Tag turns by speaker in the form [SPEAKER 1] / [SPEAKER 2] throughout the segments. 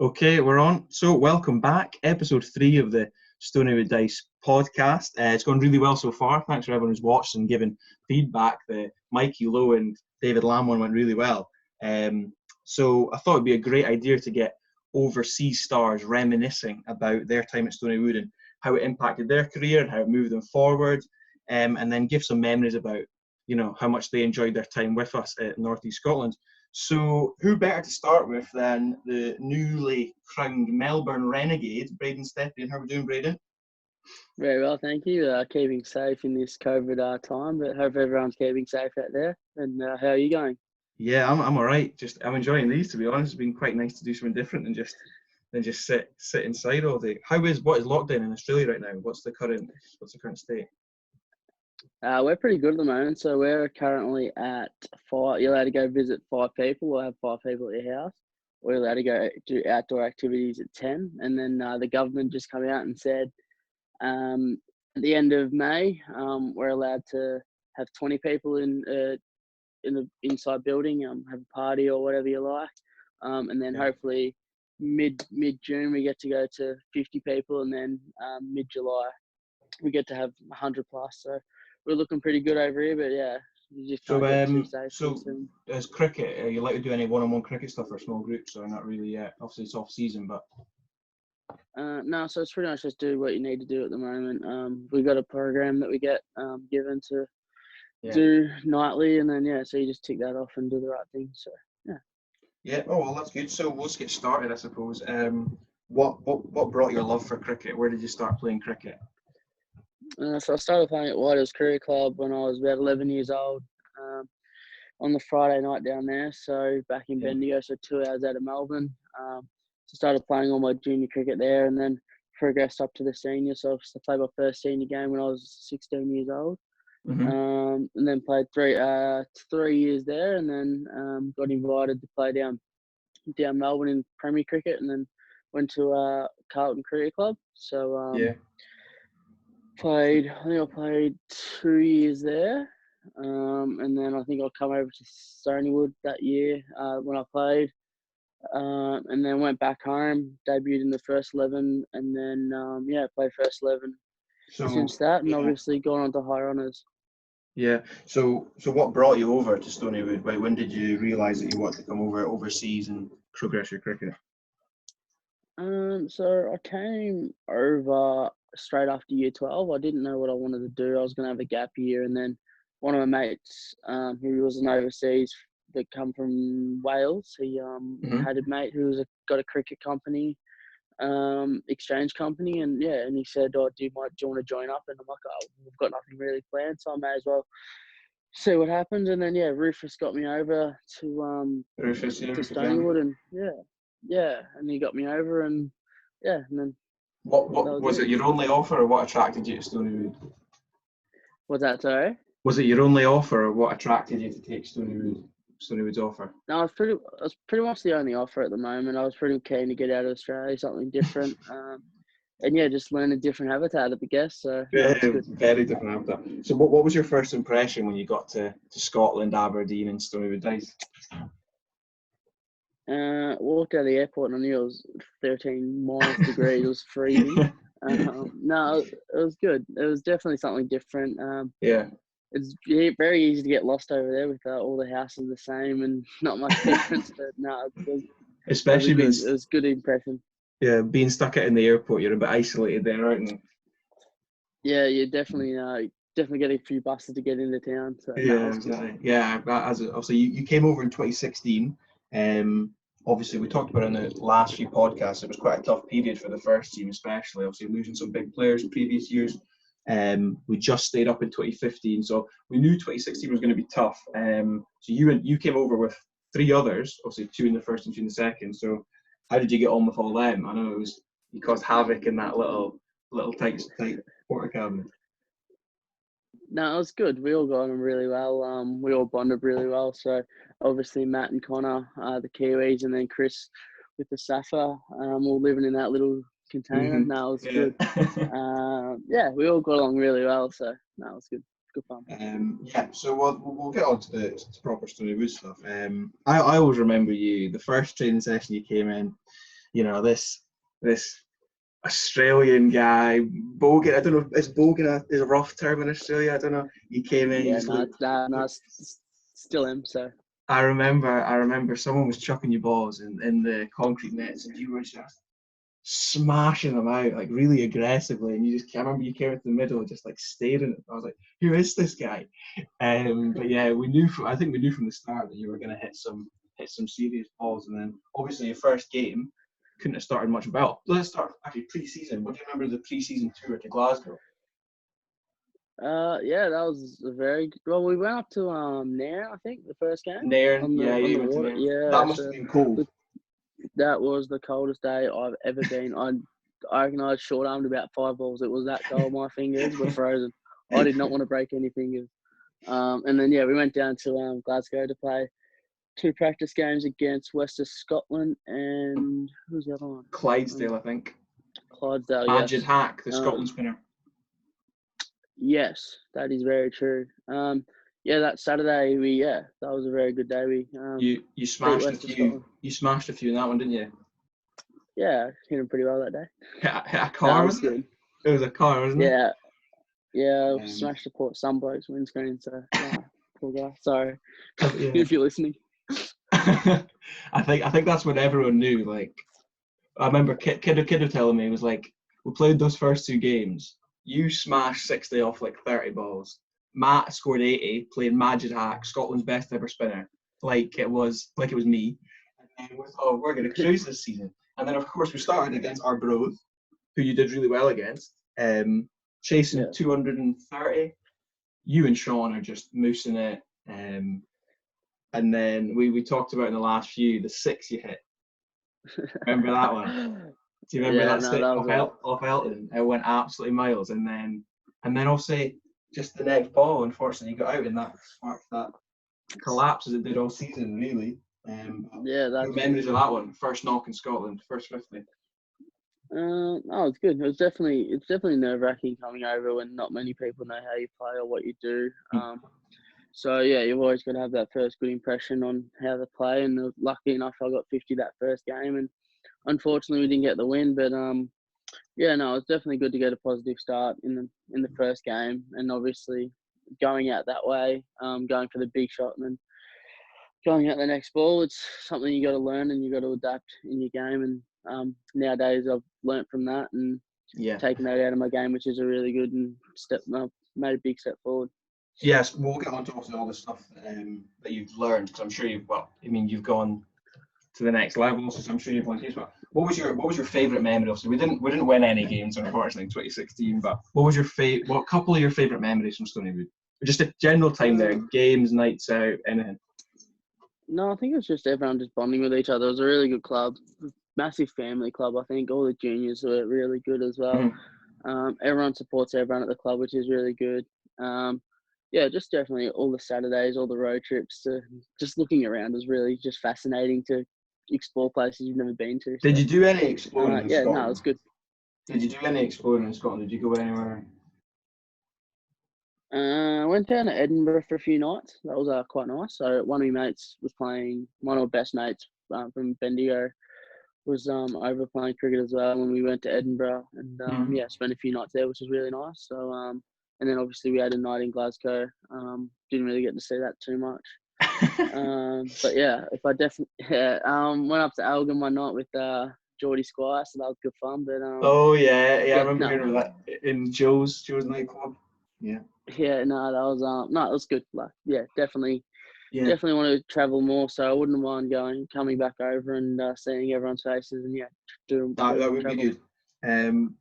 [SPEAKER 1] Okay, we're on. So, welcome back. Episode 3 of the Stoneywood Dyce podcast. It's gone really well so far. Thanks for everyone who's watched and given feedback. The Mikey Lowe and David Lamb one went really well. So, I thought it'd be a great idea to get overseas stars reminiscing about their time at Stoneywood and how it impacted their career and how it moved them forward, and then give some memories about, how much they enjoyed their time with us at North East Scotland. So, who better to start with than the newly crowned Melbourne Renegades, Brayden Stepien? How are we doing, Brayden?
[SPEAKER 2] Very well, thank you. Keeping safe in this COVID time, but hope everyone's keeping safe out there. And how are you going?
[SPEAKER 1] Yeah, I'm all right. I'm enjoying these, to be honest. It's been quite nice to do something different than just sit inside all day. What is lockdown in Australia right now? What's the current state?
[SPEAKER 2] We're pretty good at the moment. So we're currently at 5. You're allowed to go visit 5 people or have 5 people at your house. We're allowed to go do outdoor activities at 10. And then the government just come out and said at the end of May, we're allowed to have 20 people in the inside building, have a party or whatever you like. And then hopefully mid-June we get to go to 50 people, and then mid-July we get to have 100 plus. So we're looking pretty good over here, but yeah, you just can't get too safe.
[SPEAKER 1] So as cricket, are you allowed to do any one-on-one cricket stuff for small groups, or not really yet? Obviously it's off season, but
[SPEAKER 2] no, so it's pretty much just do what you need to do at the moment. We've got a program that we get given to do nightly, and then so you just tick that off and do the right thing. So
[SPEAKER 1] yeah. Oh well, that's good. So let's get started, I suppose. What brought your love for cricket? Where did you start playing cricket?
[SPEAKER 2] So I started playing at Whitehills Cricket Club when I was about 11 years old, on the Friday night down there. So back in Bendigo, so 2 hours out of Melbourne. So started playing all my junior cricket there, and then progressed up to the senior. So I played my first senior game when I was 16 years old.
[SPEAKER 1] Mm-hmm.
[SPEAKER 2] And then played 3 years there, and then got invited to play down Melbourne in Premier Cricket, and then went to Carlton Cricket Club. So I think I played 2 years there, and then I think I come over to Stoneywood that year when I played, and then went back home, debuted in the first 11, and then played first 11 since that, and obviously gone on to higher honours.
[SPEAKER 1] Yeah. So what brought you over to Stoneywood? When did you realise that you wanted to come overseas and progress your cricket?
[SPEAKER 2] So I came over straight after year 12. I didn't know what I wanted to do. I was going to have a gap year, and then one of my mates, who was an overseas that come from Wales, he had a mate who got a cricket company, exchange company, and he said, "Oh, do you want to join up?" And I'm like, "Oh, we've got nothing really planned, so I may as well see what happens." And then Rufus got me over to Stoneywood, and and he got me over, and and then
[SPEAKER 1] what was it? Your only offer, or what attracted you to Stoneywood?
[SPEAKER 2] What's that, sorry?
[SPEAKER 1] Was it your only offer, or what attracted you to take Stoneywood's offer?
[SPEAKER 2] No, it was pretty much the only offer at the moment. I was pretty keen to get out of Australia, something different, and just learn a different habitat, I guess. So
[SPEAKER 1] very different habitat. So what was your first impression when you got to Scotland, Aberdeen, and Stoneywood Dyce?
[SPEAKER 2] Walked out of the airport and I knew it was 13 -degrees. It was freezing. No, it was good. It was definitely something different. It's very easy to get lost over there with all the houses the same and not much difference. But no, it was good impression.
[SPEAKER 1] Yeah, being stuck out in the airport, you're a bit isolated there, aren't you?
[SPEAKER 2] Yeah, you're definitely getting a few buses to get into town. So
[SPEAKER 1] exactly. Yeah, obviously you came over in 2016. Obviously we talked about it in the last few podcasts. It was quite a tough period for the first team, especially obviously losing some big players in previous years. We just stayed up in 2015, so we knew 2016 was going to be tough. So you came over with 3 others, obviously 2 in the first and 2 in the second. So how did you get on with all them? I know you caused havoc in that little tight porta cabin.
[SPEAKER 2] No, it was good. We all got on really well. We all bonded really well. So obviously Matt and Connor, the Kiwis, and then Chris with the Safa, all living in that little container.
[SPEAKER 1] Mm-hmm.
[SPEAKER 2] No, it was good. We all got along really well. So no, it was good. Good fun.
[SPEAKER 1] So we'll get on to the proper Stoneywood stuff. I always remember you, the first training session you came in, you know, this Australian guy, Bogan. I don't know, is Bogan is a rough term in Australia? I don't know. He came in.
[SPEAKER 2] Yeah,
[SPEAKER 1] He just
[SPEAKER 2] still am. So
[SPEAKER 1] I remember someone was chucking you balls in the concrete nets, and you were just smashing them out like really aggressively. And I remember you came into the middle, just like staring at them. I was like, "Who is this guy?" But yeah, I think we knew from the start that you were going to hit some serious balls. And then obviously your first game couldn't have started much well. Let's start actually pre-season. What do you remember the pre-season tour to Glasgow?
[SPEAKER 2] yeah, that was a very good. Well, we went up to Nairn, I think, the first game
[SPEAKER 1] Nairn,
[SPEAKER 2] on the
[SPEAKER 1] you went to
[SPEAKER 2] water.
[SPEAKER 1] Nairn.
[SPEAKER 2] Yeah,
[SPEAKER 1] That must have been cold.
[SPEAKER 2] that was the coldest day I've ever been. I reckon I short-armed about 5 balls. It was that cold. My fingers were frozen. I did not want to break any fingers. And then, yeah, we went down to Glasgow to play 2 practice games against West of Scotland and who's the other one?
[SPEAKER 1] Clydesdale, I think.
[SPEAKER 2] Clydesdale,
[SPEAKER 1] Majid
[SPEAKER 2] yes.
[SPEAKER 1] Hack, the Scotland spinner.
[SPEAKER 2] Yes, that is very true. Yeah, that Saturday that was a very good day.
[SPEAKER 1] You smashed a few. You smashed a few in that one, didn't you?
[SPEAKER 2] Yeah, hit him pretty well that day.
[SPEAKER 1] Hit a car, wasn't it? It was a car, wasn't it?
[SPEAKER 2] Yeah. Smashed the some bloke's windscreen. So poor guy. Sorry if you're listening.
[SPEAKER 1] I think that's when everyone knew. Like, I remember Kiddo telling me, it was like, we played those first 2 games. You smashed 60 off like 30 balls. Matt scored 80, playing Majid Hack, Scotland's best ever spinner, like it was me. And then we thought, we're going to cruise this season. And then of course we started against Arbroath, who you did really well against, chasing 230. You and Sean are just moosing it. And then we talked about in the last few, the 6 you hit. Remember that one? Do you remember that 6 off Elton? It went absolutely miles. And then obviously just the next ball, unfortunately, got out, and that sparked that collapse as it did all season, really. That's memories of that one. First knock in Scotland, first 50.
[SPEAKER 2] No, it's good. It's definitely nerve-wracking coming over when not many people know how you play or what you do. So yeah, you've always got to have that first good impression on how to play. And lucky enough, I got 50 that first game, and unfortunately, we didn't get the win. But it's definitely good to get a positive start in the first game, and obviously going out that way, going for the big shot, and then going out the next ball. It's something you got to learn and you got to adapt in your game. And nowadays, I've learnt from that and taken that out of my game, which is a really good and made a big step forward.
[SPEAKER 1] Yes, we'll get on to all the stuff that you've learned, because I'm sure you've gone to the next level, so I'm sure you've won games. But what was your favourite memory? Obviously, we didn't win any games, unfortunately, in 2016. But what was what couple of your favourite memories from Stoneywood? Just a general time there, games, nights out, anything.
[SPEAKER 2] No, I think it was just everyone just bonding with each other. It was a really good club, massive family club. I think all the juniors were really good as well. Everyone supports everyone at the club, which is really good. Just definitely all the Saturdays, all the road trips, just looking around was really just fascinating to explore places you've never been to.
[SPEAKER 1] Did you do any exploring in Scotland?
[SPEAKER 2] No, it's good.
[SPEAKER 1] Did you do any exploring in Scotland? Did you go anywhere?
[SPEAKER 2] I went down to Edinburgh for a few nights. That was quite nice. So one of my mates was playing. One of my best mates from Bendigo was over playing cricket as well when we went to Edinburgh, and spent a few nights there, which was really nice. So and then obviously we had a night in Glasgow. Didn't really get to see that too much. But yeah, went up to Elgin one night with Geordie Squire, so that was good fun. But
[SPEAKER 1] I remember hearing that in Joe's nightclub.
[SPEAKER 2] Yeah, no, that was it was good. Like, definitely want to travel more. So I wouldn't mind coming back over and seeing everyone's faces and doing
[SPEAKER 1] that would be good.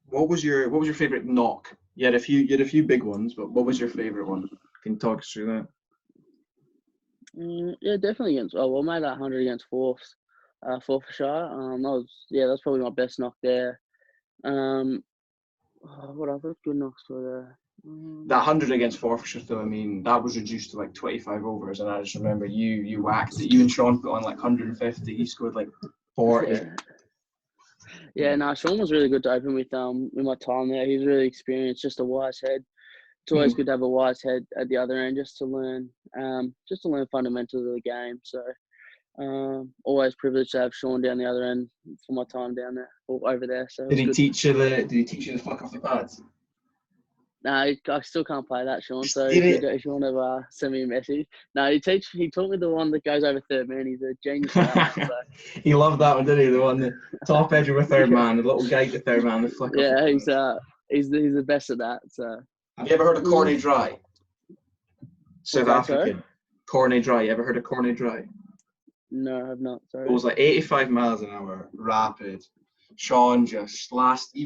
[SPEAKER 1] What was your favourite knock? You had a few big ones, but what was your favourite one? Can you talk us through
[SPEAKER 2] that? Definitely against. I made that 100 against Forfarshire. That's probably my best knock there. What other good knocks were there?
[SPEAKER 1] That 100 against Forfarshire, though, I mean, that was reduced to like 25 overs, and I just remember you whacked it. You and Sean put on like 150. He scored like 40.
[SPEAKER 2] Sean was really good to open with my time there. He's really experienced, just a wise head. It's always good to have a wise head at the other end, just to learn fundamentals of the game. So Always privileged to have Sean down the other end for my time down there or over there. So
[SPEAKER 1] Did he teach you the flick off the pads?
[SPEAKER 2] No, I still can't play that, Sean. So
[SPEAKER 1] Did
[SPEAKER 2] if you want to send me a message. No, he taught me the one that goes over third man. He's a genius at that one. So.
[SPEAKER 1] He loved that one, didn't he? The one, the top edge of a third man, the little guy to third man, the flick off the pads.
[SPEAKER 2] He's the best at that. So.
[SPEAKER 1] Have you ever heard of Corney Dry? South African.
[SPEAKER 2] Sorry?
[SPEAKER 1] Corney Dry. You ever heard of Corney Dry?
[SPEAKER 2] No, I have not. Sorry.
[SPEAKER 1] It was like 85 miles an hour, rapid. Sean just last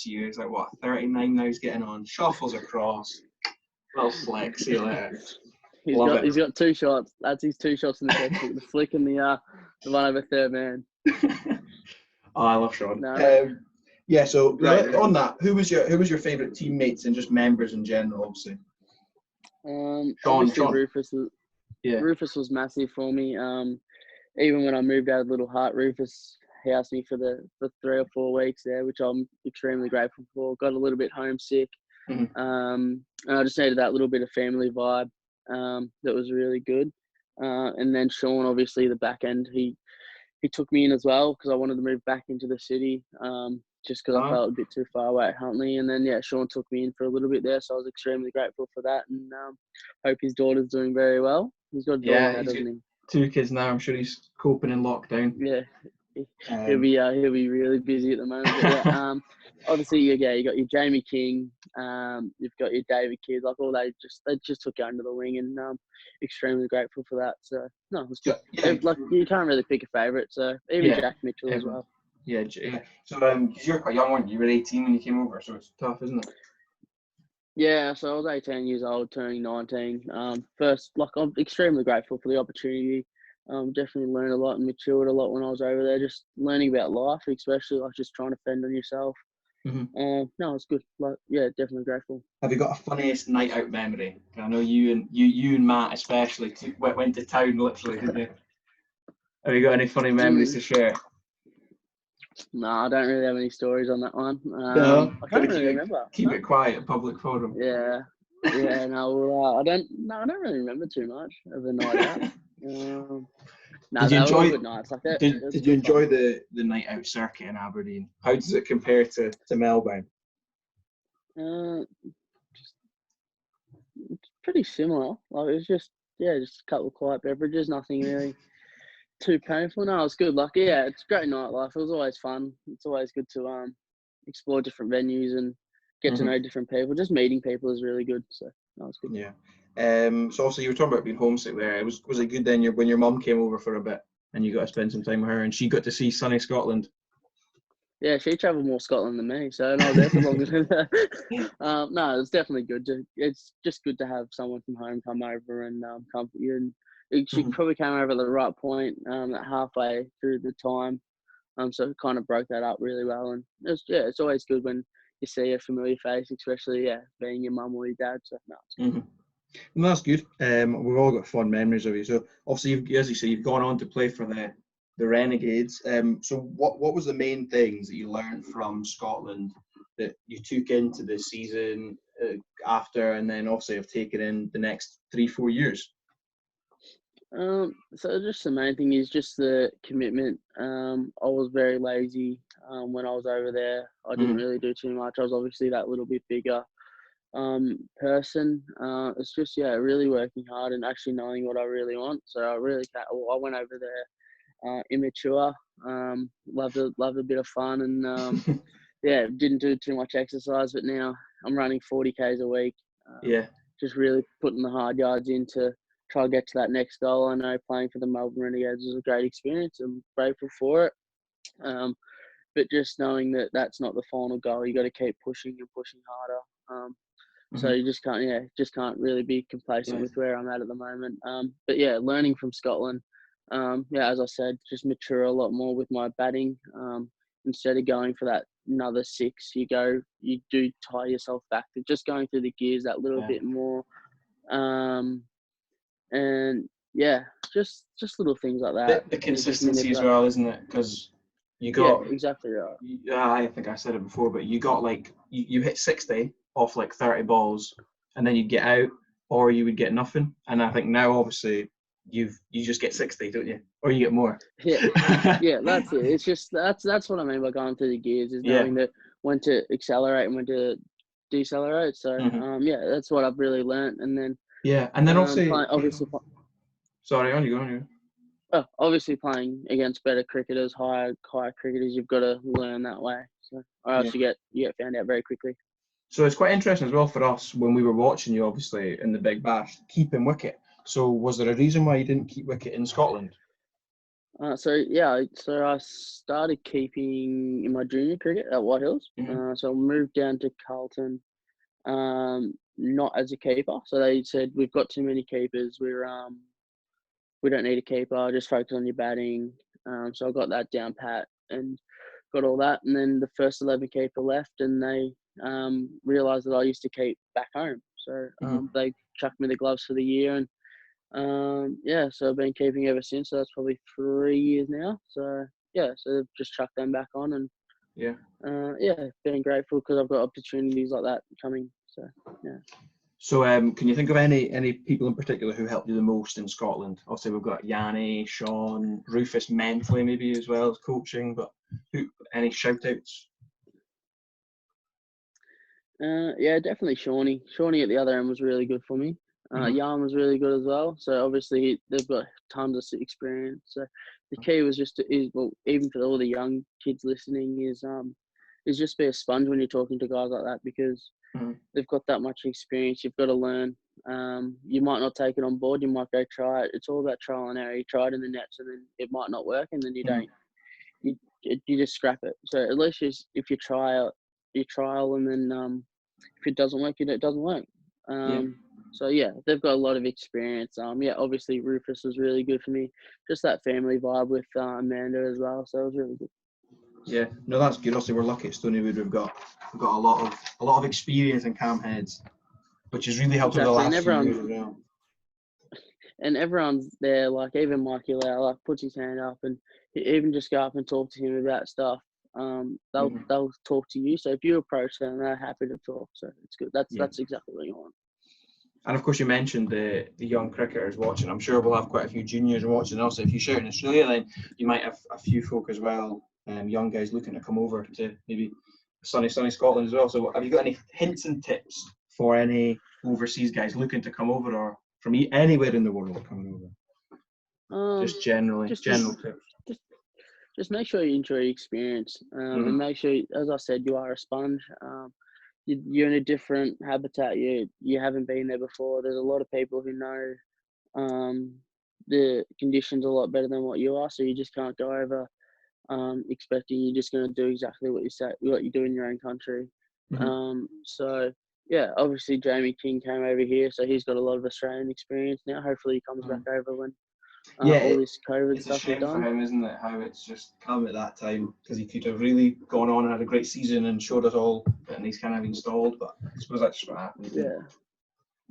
[SPEAKER 1] year, he's like, what, 39 now he's getting on. Shuffles across. Little flick, see you later.
[SPEAKER 2] He's got 2 shots. That's his 2 shots in the textbook. The flick and the one over third man.
[SPEAKER 1] Oh, I love Sean.
[SPEAKER 2] No.
[SPEAKER 1] Yeah, so on that, who was your favourite teammates and just members in general, obviously?
[SPEAKER 2] Obviously
[SPEAKER 1] Sean.
[SPEAKER 2] Rufus was massive for me. Even when I moved out of Little Hut, Rufus housed me for 3 or 4 weeks there, which I'm extremely grateful for. Got a little bit homesick.
[SPEAKER 1] Mm-hmm.
[SPEAKER 2] And I just needed that little bit of family vibe that was really good. And then Sean, obviously, the back end, he took me in as well because I wanted to move back into the city just because I felt a bit too far away at Huntley. And then, Sean took me in for a little bit there, so I was extremely grateful for that. And hope his daughter's doing very well. He's got a daughter now, doesn't he?
[SPEAKER 1] 2 kids now. I'm sure he's coping in lockdown.
[SPEAKER 2] Yeah. He'll be really busy at the moment. But obviously, you got your Jamie King, you've got your David Kidd, like all they just took it under the wing, and extremely grateful for that. So no, it was good. Yeah. Like you can't really pick a favourite. So even Jack Mitchell as well.
[SPEAKER 1] Yeah. So because you're quite young, weren't you? You were 18 when you came over, so it's tough, isn't it?
[SPEAKER 2] Yeah, so I was 18 years old, turning 19. First, I'm extremely grateful for the opportunity. Definitely learned a lot and matured a lot when I was over there. Just learning about life, especially like just trying to fend on yourself.
[SPEAKER 1] Mm-hmm.
[SPEAKER 2] No, it's good. Definitely grateful.
[SPEAKER 1] Have you got a funniest night out memory? I know you and Matt especially went to town literally, didn't you? Have you got any funny memories to share?
[SPEAKER 2] No, I don't really have any stories on that one.
[SPEAKER 1] No,
[SPEAKER 2] I can't really remember.
[SPEAKER 1] Keep it quiet, public forum.
[SPEAKER 2] Yeah. No, I don't really remember too much of the night out.
[SPEAKER 1] Did you enjoy
[SPEAKER 2] good nights like that?
[SPEAKER 1] Did you enjoy the night out circuit in Aberdeen? How does it compare to Melbourne?
[SPEAKER 2] It's pretty similar. Like it was just a couple of quiet beverages, nothing really too painful. No, it's good. Like it's great nightlife. It was always fun. It's always good to explore different venues and get to know different people. Just meeting people is really good. So no, it's good.
[SPEAKER 1] Yeah. So also you were talking about being homesick there. Was it good then when your mum came over for a bit and you got to spend some time with her and she got to see sunny Scotland?
[SPEAKER 2] Yeah, she travelled more Scotland than me, so I was there for longer than that. No, it's definitely good. It's just good to have someone from home come over and comfort you. And she probably came over at the right point, halfway through the time. So it kind of broke that up really well. And it's always good when you see a familiar face, especially being your mum or your dad. So no, it's good.
[SPEAKER 1] Well, that's good. We've all got fond memories of you. So obviously, as you say, you've gone on to play for the Renegades. So what was the main things that you learned from Scotland that you took into the season after, and then obviously have taken in the next 3-4 years?
[SPEAKER 2] So just the main thing is just the commitment. I was very lazy when I was over there. I didn't really do too much. I was obviously that little bit bigger person. It's just really working hard and actually knowing what I really want. So I went over there immature. Loved a bit of fun and didn't do too much exercise. But now I'm running 40 k's a week. Just really putting the hard yards in to try to get to that next goal. I know playing for the Melbourne Renegades was a great experience. I'm grateful for it. But just knowing that that's not the final goal, you got to keep pushing and pushing harder. So you just can't really be complacent with where I'm at the moment. But learning from Scotland. As I said, just mature a lot more with my batting. Instead of going for that another 6, you do tie yourself back to just going through the gears that little bit more. Just little things like that.
[SPEAKER 1] The consistency as well, isn't it? Because you got
[SPEAKER 2] exactly right.
[SPEAKER 1] I think I said it before, but you got you hit 60 off 30 balls, and then you'd get out, or you would get nothing. And I think now, obviously, you just get 60, don't you? Or you get more.
[SPEAKER 2] Yeah, yeah, that's it. It's just that's what I mean by going through the gears, is
[SPEAKER 1] Yeah.
[SPEAKER 2] knowing that when to accelerate and when to decelerate. So yeah, that's what I've really learnt. And then
[SPEAKER 1] and then
[SPEAKER 2] obviously,
[SPEAKER 1] sorry, on you go.
[SPEAKER 2] obviously playing against better cricketers, higher cricketers, you've got to learn that way. So or else you get found out very quickly.
[SPEAKER 1] So it's quite interesting as well for us when we were watching you, obviously, in the Big Bash, keeping wicket. So was there a reason why you didn't keep wicket in Scotland?
[SPEAKER 2] So I started keeping in my junior cricket at White Hills. So I moved down to Carlton, not as a keeper. So they said, we've got too many keepers. We don't need a keeper. Just focus on your batting. So I got that down pat and got all that. And then the first 11 keeper left, and they realised that I used to keep back home. So they chucked me the gloves for the year, and so I've been keeping ever since. So that's probably 3 years now. So so they've just chucked them back on, and being grateful because I've got opportunities like that coming. So yeah.
[SPEAKER 1] So can you think of any people in particular who helped you the most in Scotland? Obviously we've got Yanni, Sean, Rufus mentally maybe as well as coaching, but any shout outs?
[SPEAKER 2] Definitely Shawnee. Shawnee at the other end was really good for me. Jan was really good as well. So obviously they've got tons of experience. So the key was even for all the young kids listening, is just be a sponge when you're talking to guys like that, because they've got that much experience. You've got to learn. You might not take it on board. You might go try it. It's all about trial and error. You try it in the nets, and then it might not work, and then you don't. You just scrap it. So at least if you trial, and then if it doesn't work, it doesn't work. So they've got a lot of experience. Obviously Rufus was really good for me. Just that family vibe with Amanda as well. So it was really good.
[SPEAKER 1] Yeah, no, that's good. Also, we're lucky at Stoneywood. We've got a lot of experience in cam heads, which has really helped over the last few years as well.
[SPEAKER 2] And everyone's there, like even Mikey Lau, like puts his hand up, and he even just go up and talk to him about stuff. They'll talk to you. So if you approach them, they're happy to talk. So it's good. That's exactly what you want.
[SPEAKER 1] And of course, you mentioned the young cricketers watching. I'm sure we'll have quite a few juniors watching. Also, if you shout in Australia, then you might have a few folk as well, young guys looking to come over to maybe sunny Scotland as well. So have you got any hints and tips for any overseas guys looking to come over, or from anywhere in the world coming over? Just general tips.
[SPEAKER 2] Just make sure you enjoy your experience, and make sure, as I said, you are a sponge. You're in a different habitat. You haven't been there before. There's a lot of people who know the conditions a lot better than what you are. So you just can't go over expecting you're just going to do exactly what you do in your own country. Obviously Jamie King came over here, so he's got a lot of Australian experience now. Hopefully he comes back over when all this COVID stuff is done. It's a shame for
[SPEAKER 1] him, isn't it, how it's just come at that time, because he could have really gone on and had a great season and showed us all, and he's kind of installed, but I suppose that's just what happened.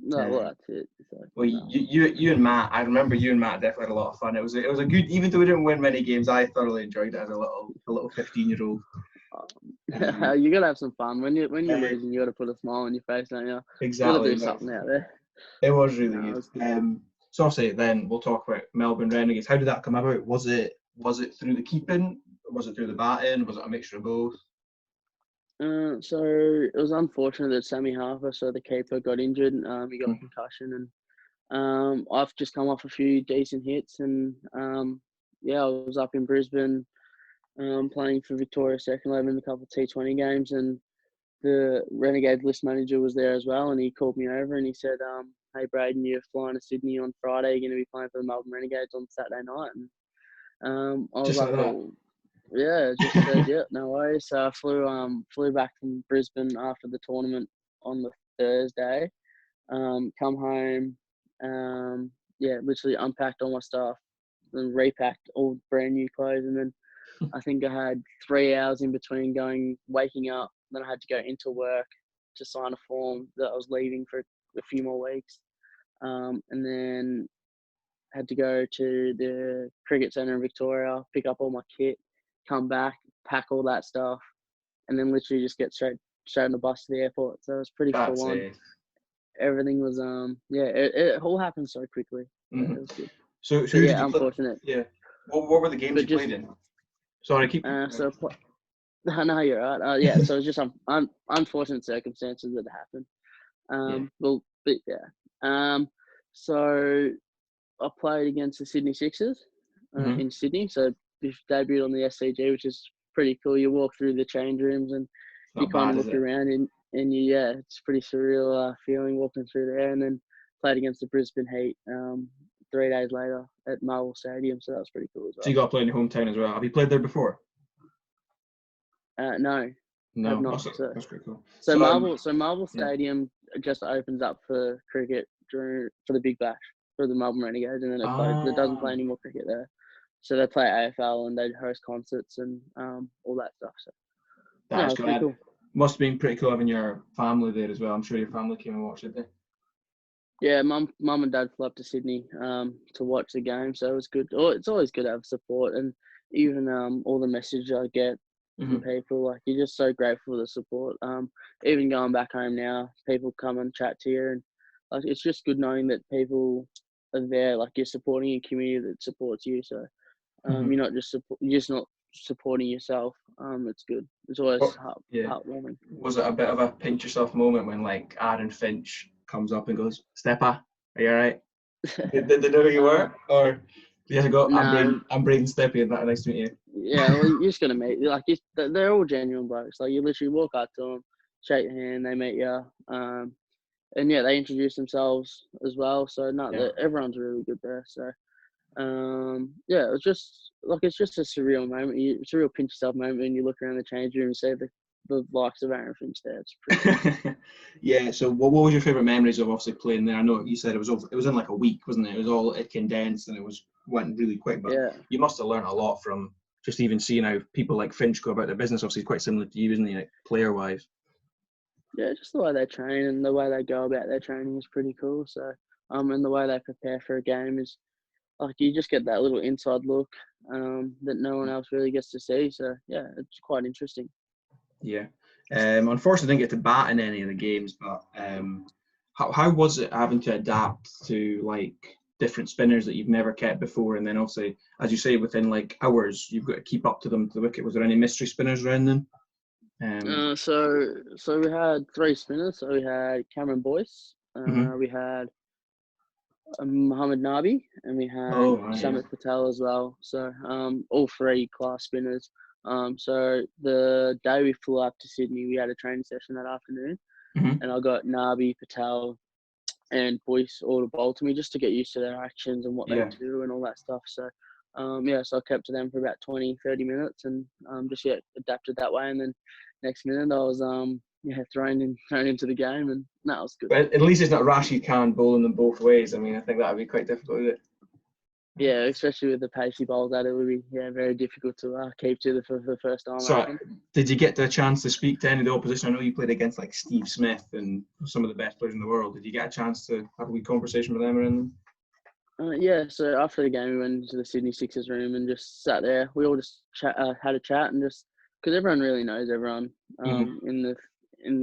[SPEAKER 2] Well, that's it. So,
[SPEAKER 1] you and Matt, I remember you and Matt definitely had a lot of fun. It was a good, even though we didn't win many games, I thoroughly enjoyed it as a little 15-year-old.
[SPEAKER 2] You gotta have some fun when you're losing. You gotta put a smile on your face, don't you?
[SPEAKER 1] Exactly.
[SPEAKER 2] You gotta do something out there.
[SPEAKER 1] It was really good. So obviously, then we'll talk about Melbourne Renegades. How did that come about? Was it through the keeping? Was it through the batting? Was it a mixture of both?
[SPEAKER 2] So it was unfortunate that Sammy Harper, so the keeper, got injured. He got concussion, and I've just come off a few decent hits, and I was up in Brisbane playing for Victoria Second 11 in a couple of T20 games, and the Renegade list manager was there as well, and he called me over and he said, "Hey Brayden, you're flying to Sydney on Friday. You're going to be playing for the Melbourne Renegades on Saturday night." And I was
[SPEAKER 1] just
[SPEAKER 2] like, just said, no worries. So I flew back from Brisbane after the tournament on the Thursday. Come home, literally unpacked all my stuff, then repacked all brand new clothes, and then I think I had 3 hours in between waking up. Then I had to go into work to sign a form that I was leaving for a few more weeks, and then had to go to the cricket centre in Victoria, pick up all my kit, come back, pack all that stuff, and then literally just get straight on the bus to the airport. So it was pretty full on. Everything was it all happened so quickly. So it was good.
[SPEAKER 1] So
[SPEAKER 2] But
[SPEAKER 1] who did
[SPEAKER 2] yeah,
[SPEAKER 1] you play?
[SPEAKER 2] unfortunate.
[SPEAKER 1] Yeah. What were the games
[SPEAKER 2] But
[SPEAKER 1] you
[SPEAKER 2] just
[SPEAKER 1] played in? Sorry, keep.
[SPEAKER 2] so no, you're right. Yeah, so it's just unfortunate circumstances that happened.
[SPEAKER 1] Yeah.
[SPEAKER 2] Well, but yeah. So I played against the Sydney Sixers
[SPEAKER 1] Mhm.
[SPEAKER 2] in Sydney. So we debuted on the SCG, which is pretty cool. You walk through the change rooms and you
[SPEAKER 1] Not
[SPEAKER 2] kind of
[SPEAKER 1] bad, is
[SPEAKER 2] look
[SPEAKER 1] it?
[SPEAKER 2] around and yeah, it's a pretty surreal feeling walking through there. And then played against the Brisbane Heat 3 days later at Marvel Stadium. So that was pretty cool as
[SPEAKER 1] So you
[SPEAKER 2] well.
[SPEAKER 1] got to play in your hometown as well. Have you played there before?
[SPEAKER 2] No, have
[SPEAKER 1] No,
[SPEAKER 2] not.
[SPEAKER 1] that's pretty cool.
[SPEAKER 2] So
[SPEAKER 1] So
[SPEAKER 2] Marvel
[SPEAKER 1] yeah.
[SPEAKER 2] Stadium just opens up for cricket for the Big Bash for the Melbourne Renegades, and then it closes. It doesn't play
[SPEAKER 1] Ah,
[SPEAKER 2] any more cricket there. So they play AFL and they host concerts and all that stuff. So no,
[SPEAKER 1] that's
[SPEAKER 2] it's pretty
[SPEAKER 1] good.
[SPEAKER 2] cool.
[SPEAKER 1] Must have been pretty cool having your family there as well. I'm sure your family came and watched it there.
[SPEAKER 2] Yeah, mum and dad flew up to Sydney to watch the game, so it was good. Oh, it's always good to have support, and even all the messages I get from
[SPEAKER 1] Hmm.
[SPEAKER 2] people, like you're just so grateful for the support. Even going back home now, people come and chat to you, and like it's just good knowing that people are there, like you're supporting a community that supports you. So
[SPEAKER 1] Hmm.
[SPEAKER 2] you're just not supporting yourself. It's good. It's always
[SPEAKER 1] Yeah.
[SPEAKER 2] heartwarming.
[SPEAKER 1] Was it a bit of a pinch yourself moment when like Aaron Finch comes up and goes, "Steppa, are you alright?" Did they know who you
[SPEAKER 2] uh,
[SPEAKER 1] were, or do you have to go?
[SPEAKER 2] no,
[SPEAKER 1] I'm Brayden Stepien. Nice to meet you.
[SPEAKER 2] Yeah, well, you're just gonna meet like they're all genuine blokes. Like you literally walk up to them, shake their hand, they meet you, and yeah, they introduce themselves as well. So no,
[SPEAKER 1] Yeah.
[SPEAKER 2] everyone's really good there. So yeah, it's just a surreal moment. It's a real pinch yourself moment when you look around the change room and see the likes of Aaron Finch there. It's pretty cool.
[SPEAKER 1] Yeah. So, what was your favourite memories of obviously playing there? I know you said it was in like a week, wasn't it? It was all condensed and went really quick. But
[SPEAKER 2] Yeah,
[SPEAKER 1] you must have learned a lot from just even seeing how people like Finch go about their business. Obviously, quite similar to you, isn't he? Like player wise.
[SPEAKER 2] yeah, just the way they train and the way they go about their training is pretty cool. So and the way they prepare for a game is. Like you just get that little inside look that no one else really gets to see. So yeah, it's quite interesting.
[SPEAKER 1] Yeah. Unfortunately, I didn't get to bat in any of the games, but how was it having to adapt to like different spinners that you've never kept before, and then also, as you say, within like hours, you've got to keep up to them to the wicket. Was there any mystery spinners around them?
[SPEAKER 2] So we had 3 spinners. So we had Cameron Boyce,
[SPEAKER 1] Mm-hmm.
[SPEAKER 2] we had Mohammad Nabi, and we had
[SPEAKER 1] Oh, right, yeah.
[SPEAKER 2] Samit Patel as well. So all 3 class spinners. So the day we flew up to Sydney, we had a training session that afternoon,
[SPEAKER 1] Mm-hmm.
[SPEAKER 2] and I got Nabi, Patel, and Boyce all to bowl to me just to get used to their actions and what they
[SPEAKER 1] Yeah.
[SPEAKER 2] do and all that stuff. So, yeah, so I kept to them for about 20, 30 minutes and just adapted that way. And then next minute I was thrown into the game, and that was good.
[SPEAKER 1] But at least it's not Rashid Khan bowling them both ways. I mean, I think that would be quite difficult, is it?
[SPEAKER 2] Yeah, especially with the pacey bowls, that it would be very difficult to keep to for the first time, I
[SPEAKER 1] So,
[SPEAKER 2] reckon.
[SPEAKER 1] did you get the chance to speak to any of the opposition? I know you played against like Steve Smith and some of the best players in the world. Did you get a chance to have a wee conversation with them or anything?
[SPEAKER 2] Yeah, so after the game, we went into the Sydney Sixers room and just sat there. We all just had a chat and just because everyone really knows everyone
[SPEAKER 1] Mm-hmm.
[SPEAKER 2] in the in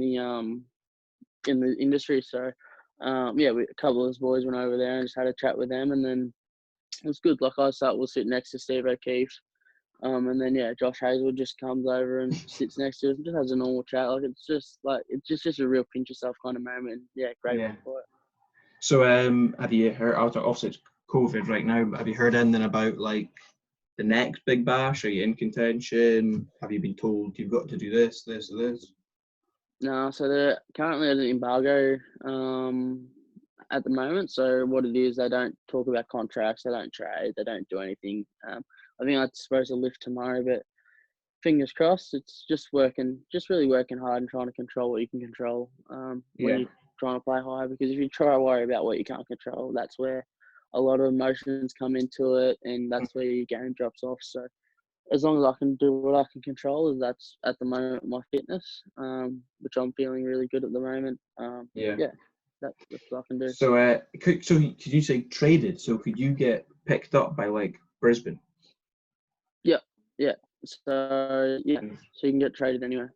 [SPEAKER 2] the industry. So yeah, a couple of us boys went over there and just had a chat with them, and then it was good. Like we'll sit next to Steve O'Keefe, and then yeah, Josh Hazel just comes over and sits next to us and just has a normal chat. Like it's just a real pinch yourself kind of moment. Yeah,
[SPEAKER 1] Yeah.
[SPEAKER 2] grateful for it.
[SPEAKER 1] So, have you heard? Obviously, it's COVID right now, but have you heard anything about like the next big bash? Are you in contention? Have you been told you've got to do this, this, or this?
[SPEAKER 2] No, so they're currently at an embargo at the moment. So what it is, they don't talk about contracts, they don't trade, they don't do anything. I think I'm supposed to lift tomorrow, but fingers crossed. It's just really working hard and trying to control what you can control when
[SPEAKER 1] Yeah.
[SPEAKER 2] you're trying to play high. Because if you try to worry about what you can't control, that's where a lot of emotions come into it, and that's where your game drops off. So as long as I can do what I can control, that's at the moment my fitness, which I'm feeling really good at the moment.
[SPEAKER 1] Yeah.
[SPEAKER 2] Yeah, that's what I can do.
[SPEAKER 1] So, could you say traded? So, could you get picked up by like Brisbane?
[SPEAKER 2] Yeah, yeah. So yeah, so you can get traded anywhere.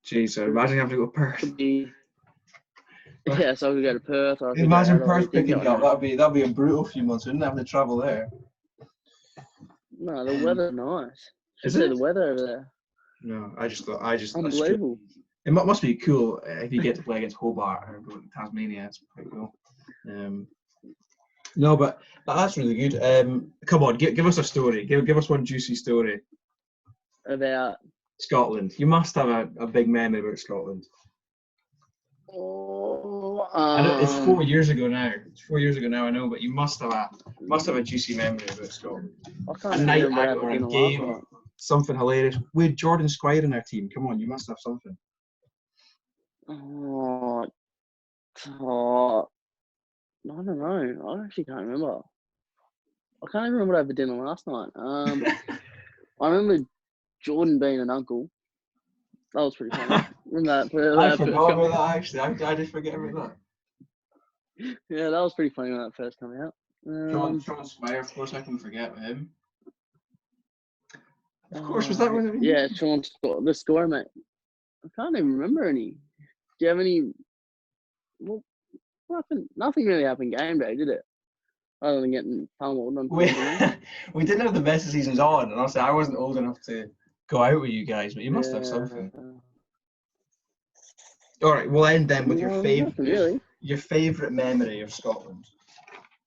[SPEAKER 1] Jeez, so
[SPEAKER 2] Which
[SPEAKER 1] imagine having to go Perth.
[SPEAKER 2] could be Yeah, so I could go to Perth or I could go
[SPEAKER 1] Imagine
[SPEAKER 2] Adelaide.
[SPEAKER 1] Perth
[SPEAKER 2] Didn't
[SPEAKER 1] picking
[SPEAKER 2] go
[SPEAKER 1] you up.
[SPEAKER 2] anywhere.
[SPEAKER 1] That'd be a brutal few months. Wouldn't have to travel there.
[SPEAKER 2] No, the weather's nice. Should
[SPEAKER 1] Is
[SPEAKER 2] see the
[SPEAKER 1] it?
[SPEAKER 2] weather over there.
[SPEAKER 1] No, that's true.
[SPEAKER 2] Unbelievable.
[SPEAKER 1] It must be cool if you get to play against Hobart or Tasmania. It's pretty cool. No, but that's really good. Come on, give us a story. Give us one juicy story.
[SPEAKER 2] About
[SPEAKER 1] Scotland. You must have a big memory about Scotland. I know it's 4 years ago now. I know, but you must have a juicy memory about Scotland.
[SPEAKER 2] I can't
[SPEAKER 1] A
[SPEAKER 2] even
[SPEAKER 1] night
[SPEAKER 2] remember what
[SPEAKER 1] out
[SPEAKER 2] happened
[SPEAKER 1] or a
[SPEAKER 2] in the last
[SPEAKER 1] game,
[SPEAKER 2] night.
[SPEAKER 1] something hilarious. We had Jordan Squire in our team. Come on, you must have something.
[SPEAKER 2] Oh, I don't know. I actually can't remember. I can't even remember what I had for dinner last night. I remember Jordan being an uncle. That was pretty funny. Remember that?
[SPEAKER 1] I forgot about that actually. I just forget about
[SPEAKER 2] that. Yeah, that was pretty funny when that first came out.
[SPEAKER 1] Sean Squire, of course, I can forget him. Of course, was that one of
[SPEAKER 2] Yeah, Sean, the score, mate. I can't even remember any. Do you have any? Well, nothing really happened game day, did it? Other than getting pummeled on
[SPEAKER 1] we didn't have the best of seasons on, and honestly, I wasn't old enough to go out with you guys, but you must have something. All right, we'll end then with your favourite memory of Scotland.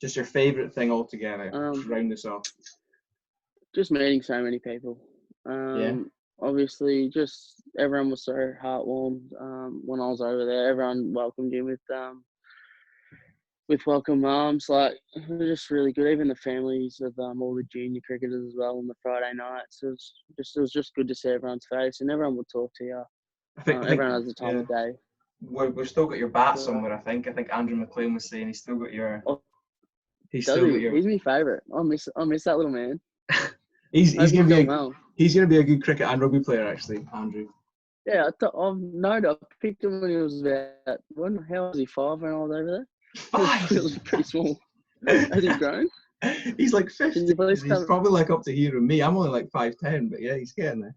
[SPEAKER 1] Just your favourite thing altogether. Just round this off.
[SPEAKER 2] Just meeting so many people. Obviously, just everyone was so heartwarmed when I was over there. Everyone welcomed you with welcome arms. Like, it was just really good. Even the families of all the junior cricketers as well on the Friday nights. It was just good to see everyone's face, and everyone would talk to you. I think everyone has the time of day.
[SPEAKER 1] We've still got your bat somewhere. I think Andrew McLean was saying he's still got your.
[SPEAKER 2] He's my favourite. I miss that little man.
[SPEAKER 1] he's gonna be a good cricket and rugby player, actually, Andrew.
[SPEAKER 2] Yeah, I picked him when he was about how was he 5 when I was over there?
[SPEAKER 1] 5.
[SPEAKER 2] He was pretty small. Has he grown?
[SPEAKER 1] He's like 50. He's probably like up to here with me. I'm only like 5'10", but yeah, he's getting there.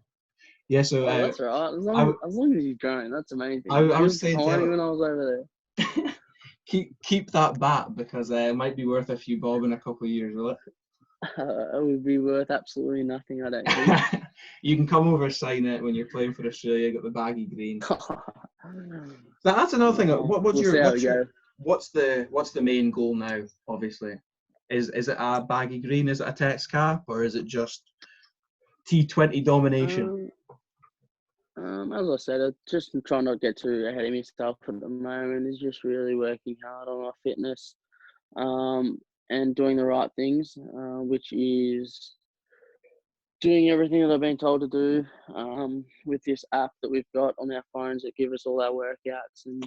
[SPEAKER 1] Yeah, so
[SPEAKER 2] that's right. As long as he's grown, that's amazing.
[SPEAKER 1] I was saying
[SPEAKER 2] tiny when I was over
[SPEAKER 1] there. keep that bat because it might be worth a few bob in a couple of years, will it?
[SPEAKER 2] It would be worth absolutely nothing, I don't think.
[SPEAKER 1] You can come over, sign it when you're playing for Australia. Got the baggy green. That's another thing. What's the main goal now? Obviously, is it a baggy green? Is it a test cap, or is it just T20 domination?
[SPEAKER 2] As I said, I just trying not to get too ahead of myself at the moment. It's just really working hard on my fitness, and doing the right things, which is doing everything that I've been told to do, with this app that we've got on our phones that give us all our workouts, and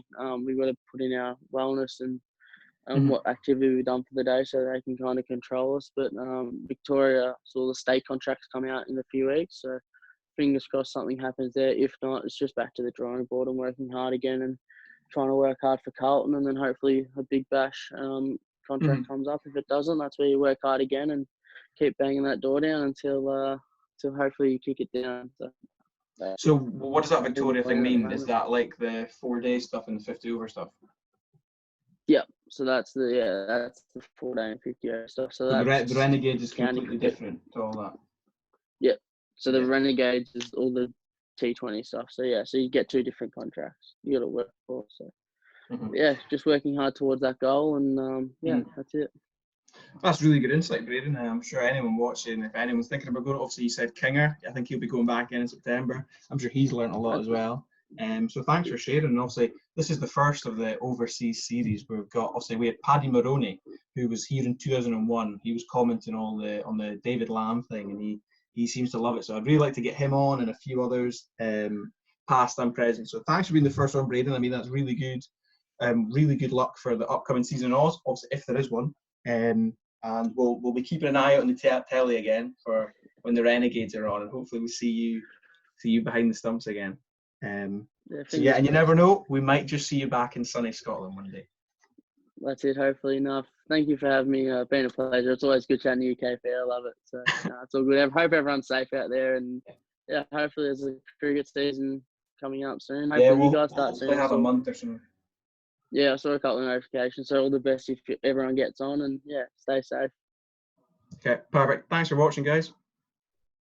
[SPEAKER 2] we've got to put in our wellness and what activity we've done for the day so they can kind of control us. But Victoria saw the state contracts come out in a few weeks, so fingers crossed something happens there. If not, it's just back to the drawing board and working hard again and trying to work hard for Carlton, and then hopefully a big bash contract comes up. If it doesn't, that's where you work hard again and keep banging that door down until hopefully you kick it down.
[SPEAKER 1] So what does that Victoria thing mean? Is that like the 4-day stuff and the 50 over stuff?
[SPEAKER 2] Yeah, so that's the 4-day and 50 over stuff. So
[SPEAKER 1] the Renegades is completely different to all that.
[SPEAKER 2] Yeah. So the Renegades is all the T20 stuff. So yeah, so you get 2 different contracts you got to work for. So yeah, just working hard towards that goal, and that's it.
[SPEAKER 1] That's really good insight, Brayden. I'm sure anyone watching, if anyone's thinking about going, obviously you said Kinger. I think he'll be going back in September. I'm sure he's learnt a lot as well. So thanks for sharing. And obviously, this is the first of the overseas series where we had Paddy Maroney, who was here in 2001. He was commenting on the David Lamb thing, and he seems to love it. So I'd really like to get him on and a few others, past and present. So thanks for being the first one, Brayden. I mean, that's really good. Really good luck for the upcoming season in Oz, obviously, if there is one. And we'll be keeping an eye out on the telly again for when the Renegades are on, and hopefully we'll see you behind the stumps again. And you never know, we might just see you back in sunny Scotland one day.
[SPEAKER 2] That's it, hopefully enough. Thank you for having me. Been a pleasure. It's always good chatting to you, KP. I love it. So it's all good. I hope everyone's safe out there, and hopefully there's a cricket season coming up soon. Hopefully you guys start soon.
[SPEAKER 1] Have a month or something.
[SPEAKER 2] Yeah, I saw a couple of notifications. So all the best if everyone gets on, and yeah, stay safe.
[SPEAKER 1] Okay, perfect. Thanks for watching, guys.